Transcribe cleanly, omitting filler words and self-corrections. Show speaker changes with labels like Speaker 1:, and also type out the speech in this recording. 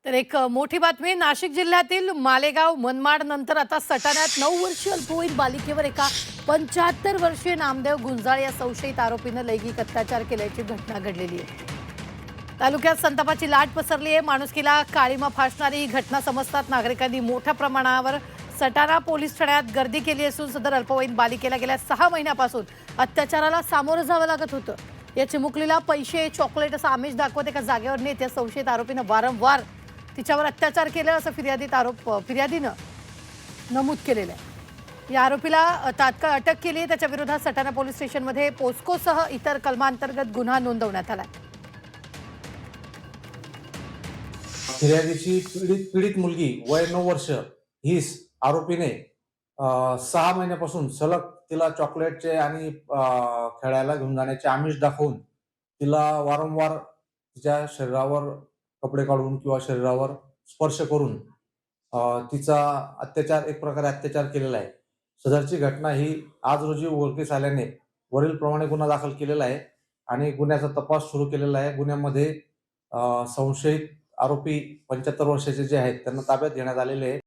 Speaker 1: तर एक मोठी बातमी नाशिक जिल्ह्यातील मालेगाव मनमाड नंतर आता सटाण्यात 9 वर्षीय अल्पवयीन बालिकेवर एका 75 वर्षीय नामदेव गुंजाळ या संशयित आरोपीनं लैंगिक अत्याचार केल्याची घटना घडलेली आहे। तालुक्यात संतापाची लाट पसरली आहे। माणुसकीला काळीमा फासणारी ही घटना समजतात नागरिकांनी मोठ्या प्रमाणावर सटाणा पोलीस ठाण्यात गर्दी केली असून सदर अल्पवयीन बालिकेला गेल्या 6 महिन्यापासून अत्याचाराला सामोरं जावं लागत होतं। या चिमुकलीला पैसे चॉकलेट असं आमिष दाखवत एका जागेवर नेत या संशयित आरोपीनं वारंवार तिच्यावर अत्याचार केला असं फिर्यादीनं नमूद केलेलं आहे। या आरोपीला तात्काळ अटक केली आहे। त्याच्या विरोधात सटाणा पोलीस स्टेशनमध्ये पोस्कोसह इतर कलमांतर्गत गुन्हा नोंदवण्यात आला।
Speaker 2: फिर्यादीची पीडित मुलगी वय 9 वर्ष हीच आरोपीने 6 महिन्यापासून सलग तिला चॉकलेटचे आणि खेळायला घेऊन जाण्याचे आमिष दाखवून तिला वारंवार तिच्या शरीरावर कपडे काढून किंवा शरीरावर स्पर्श करून तिचा एक प्रकारे अत्याचार केलेला आहे। सदरची घटना ही आज रोजी उघडकीस आल्याने वरील प्रमाणे गुन्हा दाखल केलेला आहे आणि गुन्ह्याचा तपास सुरू केलेला आहे। गुन्ह्यामध्ये संशयित आरोपी 75 वर्षाचे जे आहेत त्यांना ताब्यात घेण्यात आलेले आहे